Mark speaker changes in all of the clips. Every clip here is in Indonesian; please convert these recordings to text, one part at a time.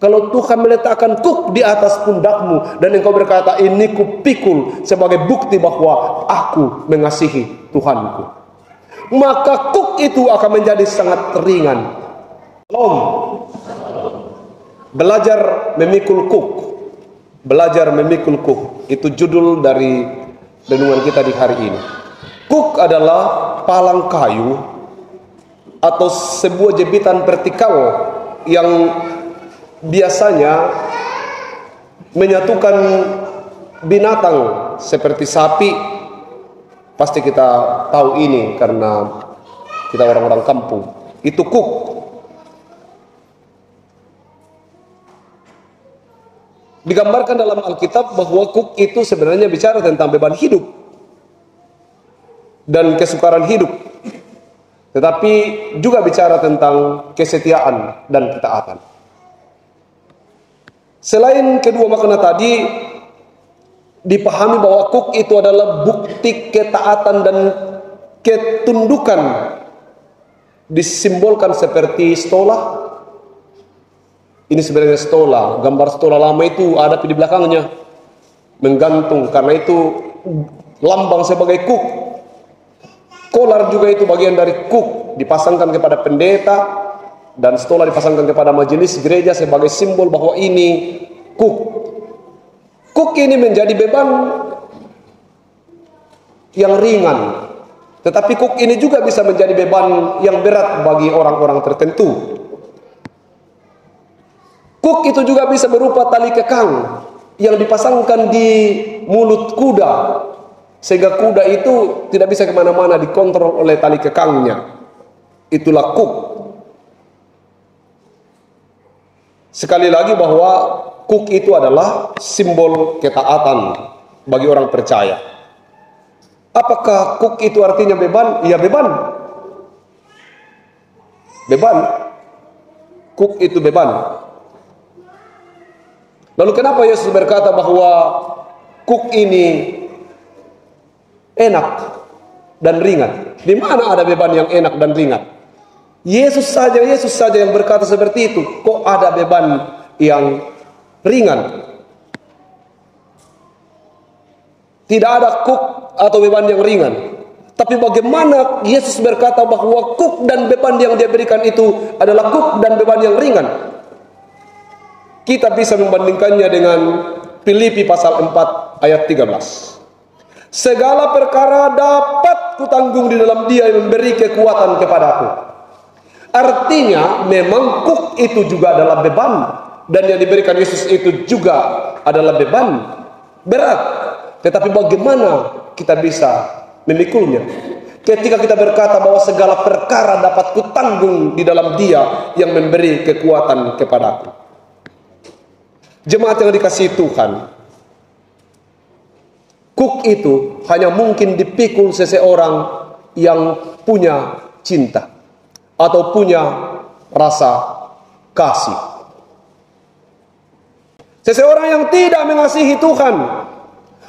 Speaker 1: Kalau Tuhan meletakkan kuk di atas pundakmu dan engkau berkata, ini kupikul sebagai bukti bahwa aku mengasihi Tuhanku, maka kuk itu akan menjadi sangat ringan. Belajar memikul kuk. Belajar memikul kuk. Itu judul dari renungan kita di hari ini. Kuk adalah palang kayu atau sebuah jepitan vertikal yang biasanya menyatukan binatang seperti sapi. Pasti kita tahu ini karena kita orang-orang kampung. Itu kuk. Digambarkan dalam Alkitab bahwa kuk itu sebenarnya bicara tentang beban hidup dan kesukaran hidup, tetapi juga bicara tentang kesetiaan dan ketaatan. Selain kedua makna tadi, dipahami bahwa kuk itu adalah bukti ketaatan dan ketundukan, disimbolkan seperti stola. Ini sebenarnya stola, gambar stola lama itu ada di belakangnya, menggantung, karena itu lambang sebagai kuk. Kolar juga itu bagian dari kuk, dipasangkan kepada pendeta, dan stola dipasangkan kepada majelis gereja sebagai simbol bahwa ini kuk. Kuk ini menjadi beban yang ringan, tetapi kuk ini juga bisa menjadi beban yang berat bagi orang-orang tertentu. Kuk itu juga bisa berupa tali kekang yang dipasangkan di mulut kuda, sehingga kuda itu tidak bisa kemana-mana, dikontrol oleh tali kekangnya. Itulah kuk. Sekali lagi bahwa kuk itu adalah simbol ketaatan bagi orang percaya. Apakah kuk itu artinya beban? Ya, beban. Beban. Kuk itu beban. Lalu kenapa Yesus berkata bahwa kuk ini enak dan ringan? Di mana ada beban yang enak dan ringan? Yesus saja yang berkata seperti itu. Kok ada beban yang ringan? Tidak ada kuk atau beban yang ringan. Tapi bagaimana Yesus berkata bahwa kuk dan beban yang dia berikan itu adalah kuk dan beban yang ringan? Kita bisa membandingkannya dengan Filipi pasal 4 ayat 13. Segala perkara dapat kutanggung di dalam Dia yang memberi kekuatan kepadaku. Artinya memang kuk itu juga adalah beban, dan yang diberikan Yesus itu juga adalah beban berat. Tetapi bagaimana kita bisa memikulnya? Ketika kita berkata bahwa segala perkara dapat kutanggung di dalam Dia yang memberi kekuatan kepadaku. Jemaat yang dikasihi Tuhan, kuk itu hanya mungkin dipikul seseorang yang punya cinta atau punya rasa kasih. Seseorang yang tidak mengasihi Tuhan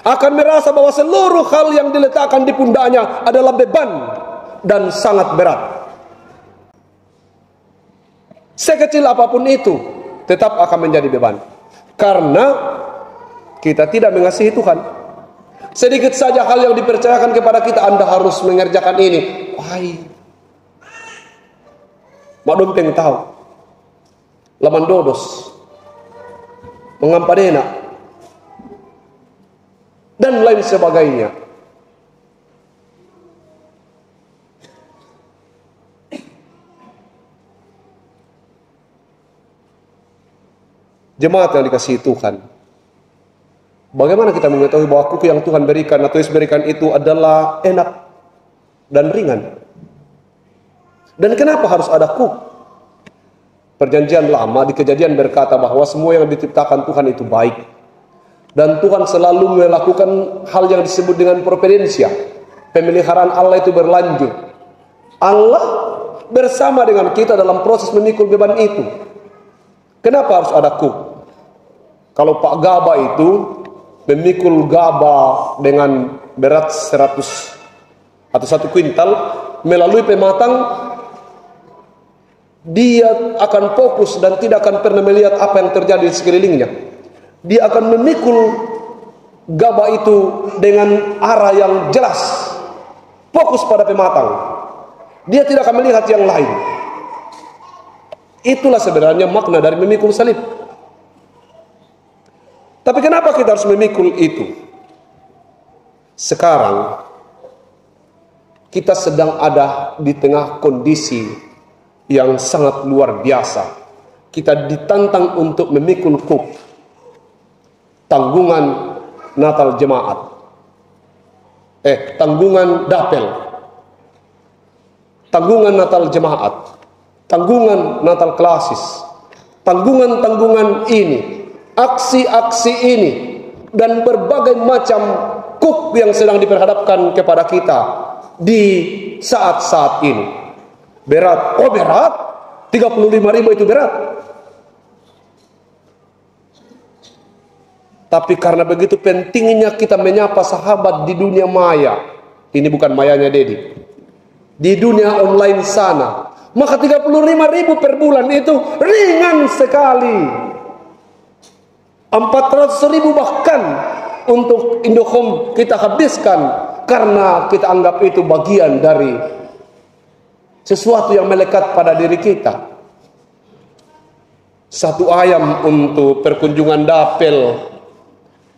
Speaker 1: akan merasa bahwa seluruh hal yang diletakkan di pundaknya adalah beban dan sangat berat. Sekecil apapun itu tetap akan menjadi beban, karena kita tidak mengasihi Tuhan. Sedikit saja hal yang dipercayakan kepada kita, Anda harus mengerjakan ini. Mak dompeng tahu, laman dodos, mengampadena, dan lain sebagainya. Jemaat yang dikasihi Tuhan, bagaimana kita mengetahui bahwa kuk yang Tuhan berikan atau Yesus berikan itu adalah enak dan ringan? Dan kenapa harus ada kuk? Perjanjian Lama di Kejadian berkata bahwa semua yang diciptakan Tuhan itu baik, dan Tuhan selalu melakukan hal yang disebut dengan providensia. Pemeliharaan Allah itu berlanjut. Allah bersama dengan kita dalam proses memikul beban itu. Kenapa harus ada kuk? Kalau Pak Gaba itu memikul gaba dengan berat 100 atau 1 kuintal melalui pematang dia akan fokus dan tidak akan pernah melihat apa yang terjadi di sekelilingnya. Dia akan memikul gabah itu dengan arah yang jelas, fokus pada pematang. Dia tidak akan melihat yang lain. Itulah sebenarnya makna dari memikul salib. Tapi kenapa kita harus memikul itu? Sekarang kita sedang ada di tengah kondisi yang sangat luar biasa. Kita ditantang untuk memikul kuk, tanggungan Natal jemaat, tanggungan dapel, tanggungan Natal jemaat, tanggungan Natal klasis, tanggungan-tanggungan ini, aksi-aksi ini, dan berbagai macam kuk yang sedang diperhadapkan kepada kita di saat-saat ini. Berat, oh berat, 35.000 itu berat. Tapi karena begitu pentingnya kita menyapa sahabat di dunia maya, ini bukan mayanya Dedi, di dunia online sana, maka 35.000 per bulan itu ringan sekali. 400.000 bahkan untuk Indohome kita habiskan karena kita anggap itu bagian dari sesuatu yang melekat pada diri kita. Satu ayam untuk perkunjungan dapel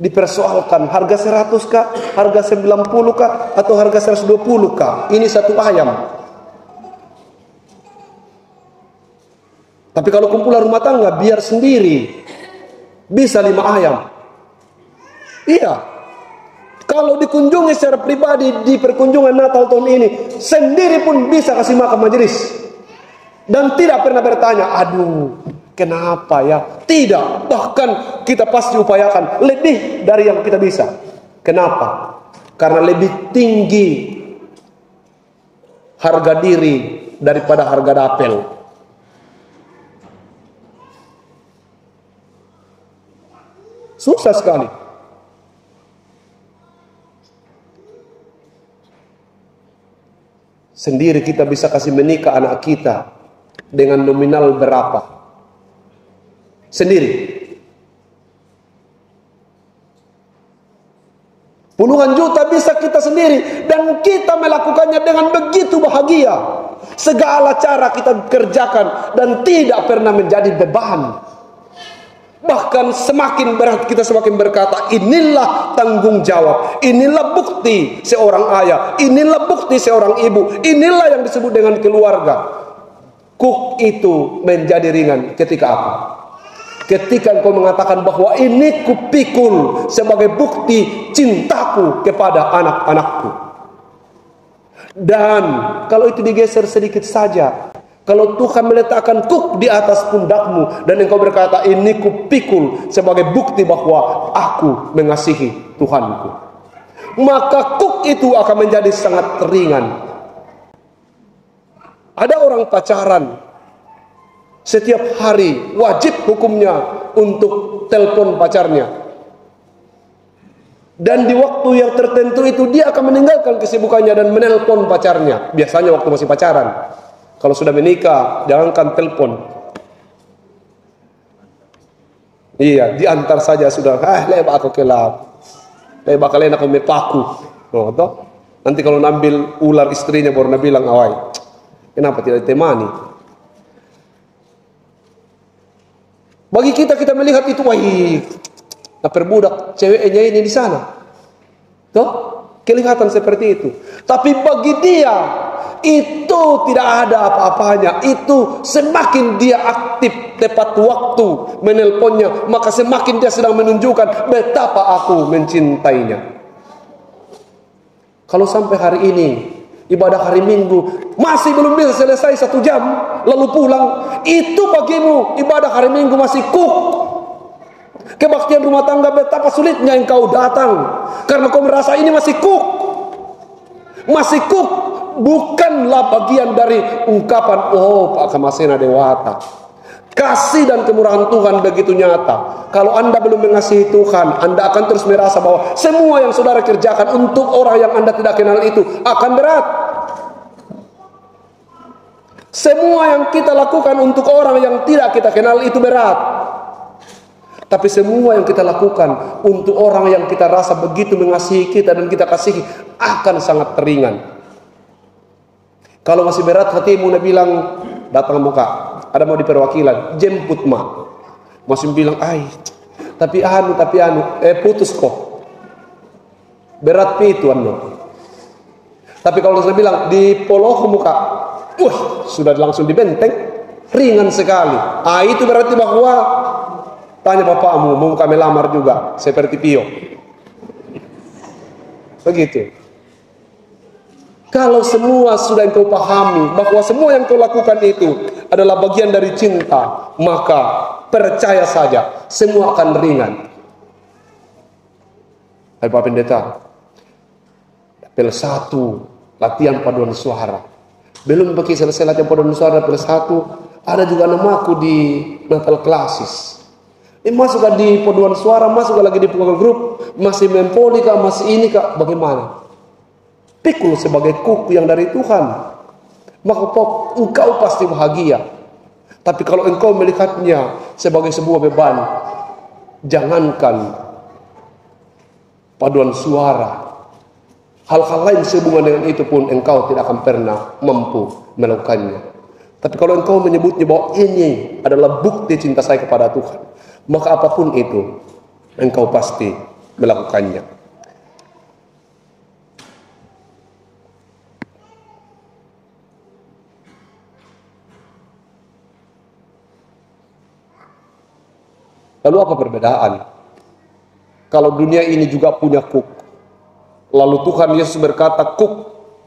Speaker 1: dipersoalkan harga 100 kah, harga 90 kah, atau harga 120 kah. Ini satu ayam. Tapi kalau kumpulan rumah tangga biar sendiri bisa 5 ayam. Iya. Kalau dikunjungi secara pribadi di perkunjungan Natal tahun ini, sendiri pun bisa kasih makan majelis. Dan tidak pernah bertanya, aduh, kenapa ya? Tidak. Bahkan kita pasti upayakan lebih dari yang kita bisa. Kenapa? Karena lebih tinggi harga diri daripada harga dapel. Susah sekali. Sendiri kita bisa kasih menikah anak kita dengan nominal berapa? Sendiri. Puluhan juta bisa kita sendiri, dan kita melakukannya dengan begitu bahagia. Segala cara kita kerjakan dan tidak pernah menjadi beban. Bahkan semakin berat kita semakin berkata, inilah tanggung jawab, inilah bukti seorang ayah, inilah bukti seorang ibu, inilah yang disebut dengan keluarga. Kuk itu menjadi ringan ketika apa? Ketika engkau mengatakan bahwa ini kupikul sebagai bukti cintaku kepada anak-anakku. Dan kalau itu digeser sedikit saja, kalau Tuhan meletakkan kuk di atas pundakmu dan engkau berkata, ini kupikul sebagai bukti bahwa aku mengasihi Tuhanku, maka kuk itu akan menjadi sangat ringan. Ada orang pacaran, setiap hari wajib hukumnya untuk telepon pacarnya. Dan di waktu yang tertentu itu dia akan meninggalkan kesibukannya dan menelpon pacarnya. Biasanya waktu masih pacaran. Kalau sudah menikah, jangankan telepon. Iya, diantar saja sudah. Lebak aku kelap. Lebak kalian aku mepaku. Oh, toh? Nanti kalau nambil ular istrinya baru bilang, awai, kenapa tidak ditemani? Bagi kita melihat itu, wah, perbudak ceweknya ini di sana. Toh? Kelihatan seperti itu. Tapi bagi dia, itu tidak ada apa-apanya. Itu semakin dia aktif tepat waktu menelponnya, maka semakin dia sedang menunjukkan betapa aku mencintainya. Kalau sampai hari ini ibadah hari Minggu masih belum bisa selesai 1 jam lalu pulang, itu bagimu ibadah hari Minggu masih kuk. Kebaktian rumah tangga betapa sulitnya engkau datang karena kau merasa ini masih kuk. Masih kuk bukanlah bagian dari ungkapan, oh Pak Kamasena Dewata. Kasih dan kemurahan Tuhan begitu nyata. Kalau Anda belum mengasihi Tuhan, Anda akan terus merasa bahwa semua yang saudara kerjakan untuk orang yang Anda tidak kenal itu akan berat. Semua yang kita lakukan untuk orang yang tidak kita kenal itu berat. Tapi semua yang kita lakukan untuk orang yang kita rasa begitu mengasihi kita dan kita kasihi akan sangat ringan. Kalau masih berat hatimu, dia bilang, datang muka, ada mau di perwakilan, jemput ma. Masih bilang, tapi anu, putus kok. Berat itu anu. Tapi kalau saya bilang di poloh muka, sudah langsung dibenteng, ringan sekali. Itu berarti bahwa tanya bapakmu, mau kami lamar juga seperti Pio. Begitu. Kalau semua sudah engkau pahami bahwa semua yang kau lakukan itu adalah bagian dari cinta, maka percaya saja semua akan ringan. Hai Pak Pendeta, PL1 latihan paduan suara. Belum bagi selesai latihan paduan suara PL1, ada juga namaku di Natal Klasis. Masuk di paduan suara, masuk lagi di vocal group, masih mempoli kah, masih ini kah, bagaimana? Pikul sebagai kuk yang dari Tuhan, maka engkau pasti bahagia. Tapi kalau engkau melihatnya sebagai sebuah beban, jangankan paduan suara, hal-hal lain sehubungan dengan itu pun engkau tidak akan pernah mampu melakukannya. Tapi kalau engkau menyebutnya bahwa ini adalah bukti cinta saya kepada Tuhan, maka apapun itu engkau pasti melakukannya. Lalu apa perbedaan? Kalau dunia ini juga punya kuk, lalu Tuhan Yesus berkata, kuk,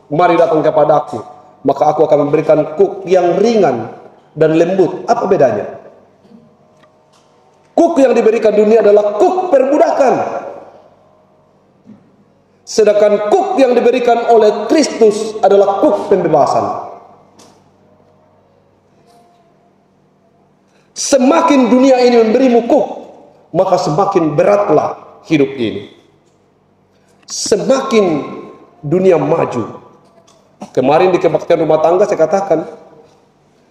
Speaker 1: mari datang kepadaku, maka aku akan memberikan kuk yang ringan dan lembut. Apa bedanya? Kuk yang diberikan dunia adalah kuk perbudakan. Sedangkan kuk yang diberikan oleh Kristus adalah kuk pembebasan. Semakin dunia ini memberimu kuk, maka semakin beratlah hidup ini. Semakin dunia maju. Kemarin di kebaktian rumah tangga saya katakan,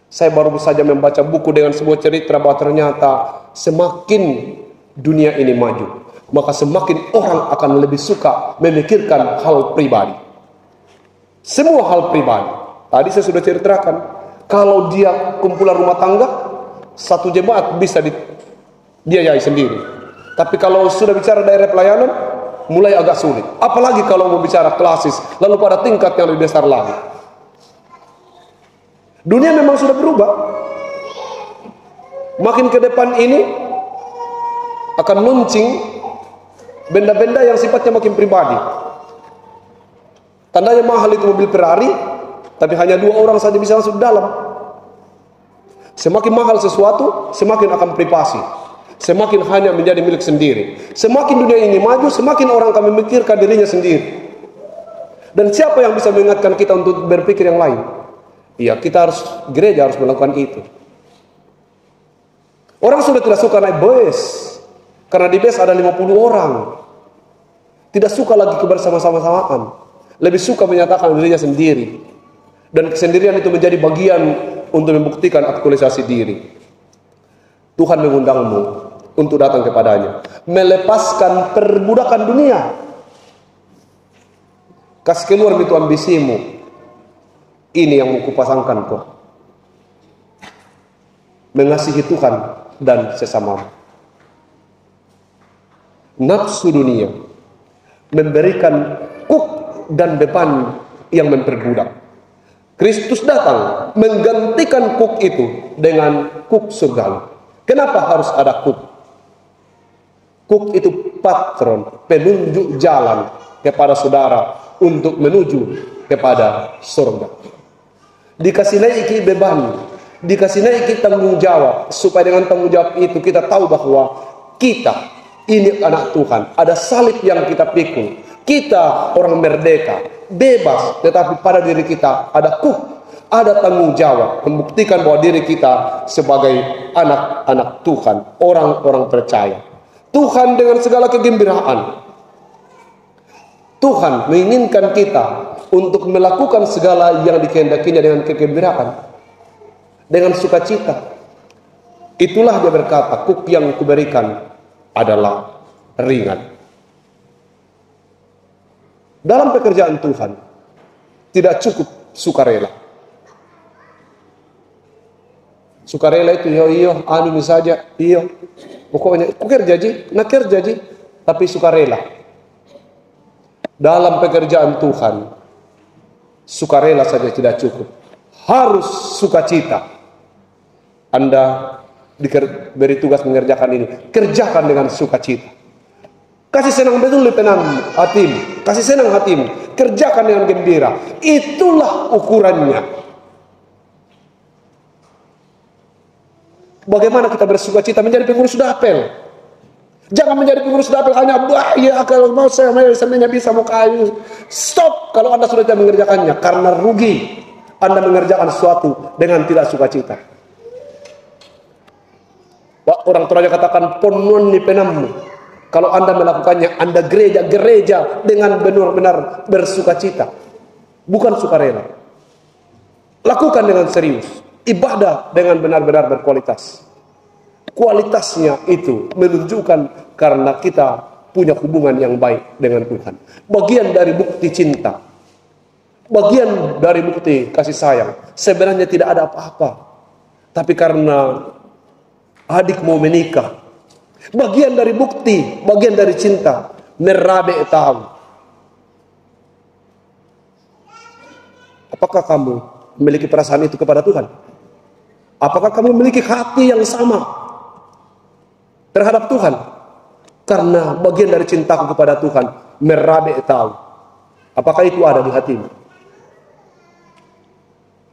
Speaker 1: saya baru saja membaca buku dengan sebuah cerita bahwa ternyata semakin dunia ini maju, maka semakin orang akan lebih suka memikirkan hal pribadi. Semua hal pribadi. Tadi saya sudah ceritakan, kalau dia kumpulan rumah tangga, satu jemaat bisa dibiayai sendiri. Tapi kalau sudah bicara daerah pelayanan, mulai agak sulit. Apalagi kalau mau bicara klasis, lalu pada tingkat yang lebih besar lagi. Dunia memang sudah berubah. Makin ke depan ini akan launching benda-benda yang sifatnya makin pribadi. Tandanya mahal itu mobil Ferrari, tapi hanya 2 orang saja bisa masuk dalam. Semakin mahal sesuatu, semakin akan privasi. Semakin hanya menjadi milik sendiri. Semakin dunia ini maju, semakin orang akan memikirkan dirinya sendiri. Dan siapa yang bisa mengingatkan kita untuk berpikir yang lain? Ya, kita harus, gereja harus melakukan itu. Orang sudah tidak suka naik bus, karena di bus ada 50 orang. Tidak suka lagi kebersama-samaan. Lebih suka menyatakan dirinya sendiri. Dan kesendirian itu menjadi bagian untuk membuktikan aktualisasi diri. Tuhan mengundangmu untuk datang kepadanya, melepaskan perbudakan dunia. Kasih keluar itu ambisimu. Ini yang mau kupasangkan kau. Mengasihi Tuhan dan sesamamu. Nafsu dunia memberikan kuk dan beban yang memperbudak. Kristus datang menggantikan kuk itu dengan kuk surgawi. Kenapa harus ada kuk? Kuk itu patron, penunjuk jalan kepada saudara untuk menuju kepada surga. Dikasih naiki beban, dikasih naiki tanggung jawab, supaya dengan tanggung jawab itu kita tahu bahwa kita ini anak Tuhan. Ada salib yang kita pikul. Kita orang merdeka, bebas, tetapi pada diri kita ada kuk, ada tanggung jawab, membuktikan bahwa diri kita sebagai anak-anak Tuhan, orang-orang percaya. Tuhan dengan segala kegembiraan, Tuhan menginginkan kita untuk melakukan segala yang dikehendakinya dengan kegembiraan. dengan sukacita. Itulah dia berkata, kuk yang kuberikan adalah ringan. Dalam pekerjaan Tuhan tidak cukup sukarela. Sukarela itu iyo anu saja, iyo pokoknya kerja ji, tapi sukarela. Dalam pekerjaan Tuhan sukarela saja tidak cukup, harus sukacita. Anda diberi tugas mengerjakan ini, kerjakan dengan sukacita. Kasih senang betul di penam hatimu, kasih senang hatimu, kerjakan dengan gembira. Itulah ukurannya. Bagaimana kita bersukacita menjadi pengurus dapel? Jangan menjadi pengurus dapel hanya ya kalau mau saya sebenarnya bisa mau kayu. Stop kalau Anda sudah tidak mengerjakannya, karena rugi Anda mengerjakan sesuatu dengan tidak sukacita. Orang tuanya katakan ponun di penammu. Kalau Anda melakukannya, Anda gereja dengan benar-benar bersukacita, bukan sukarela. Lakukan dengan serius, ibadah dengan benar-benar berkualitas. Kualitasnya itu menunjukkan karena kita punya hubungan yang baik dengan Tuhan. Bagian dari bukti cinta, bagian dari bukti kasih sayang. Sebenarnya tidak ada apa-apa, tapi karena adik mau menikah, bagian dari bukti, bagian dari cinta, merabe tahu. Apakah kamu memiliki perasaan itu kepada Tuhan? Apakah kamu memiliki hati yang sama terhadap Tuhan? Karena bagian dari cintaku kepada Tuhan, merabe tahu. Apakah itu ada di hatimu?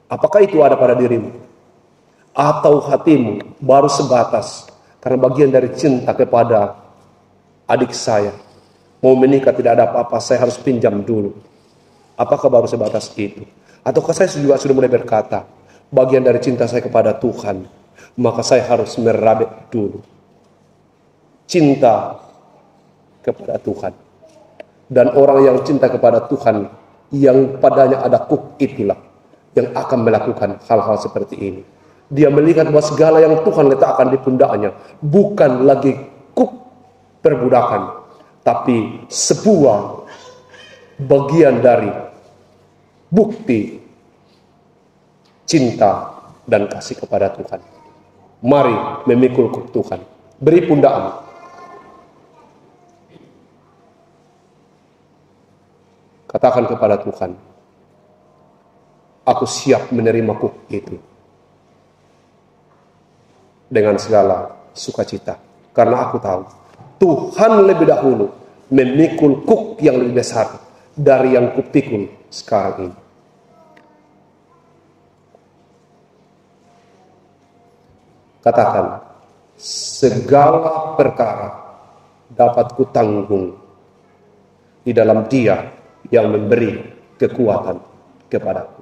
Speaker 1: Apakah itu ada pada dirimu? Atau hatimu baru sebatas karena bagian dari cinta kepada adik saya, mau menikah tidak ada apa-apa, saya harus pinjam dulu. Apakah baru sebatas itu? Ataukah saya juga sudah mulai berkata, bagian dari cinta saya kepada Tuhan, maka saya harus merabe dulu. Cinta kepada Tuhan. Dan orang yang cinta kepada Tuhan, yang padanya ada kuk, itulah yang akan melakukan hal-hal seperti ini. Dia melihat bahwa segala yang Tuhan letakkan di pundaknya bukan lagi kuk perbudakan, tapi sebuah bagian dari bukti cinta dan kasih kepada Tuhan. Mari memikul kuk Tuhan, beri pundakan. Katakan kepada Tuhan, aku siap menerima kuk itu dengan segala sukacita, karena aku tahu Tuhan lebih dahulu memikul kuk yang lebih besar dari yang kupikul sekarang ini. Katakan, segala perkara dapat kutanggung di dalam Dia yang memberi kekuatan kepadaku.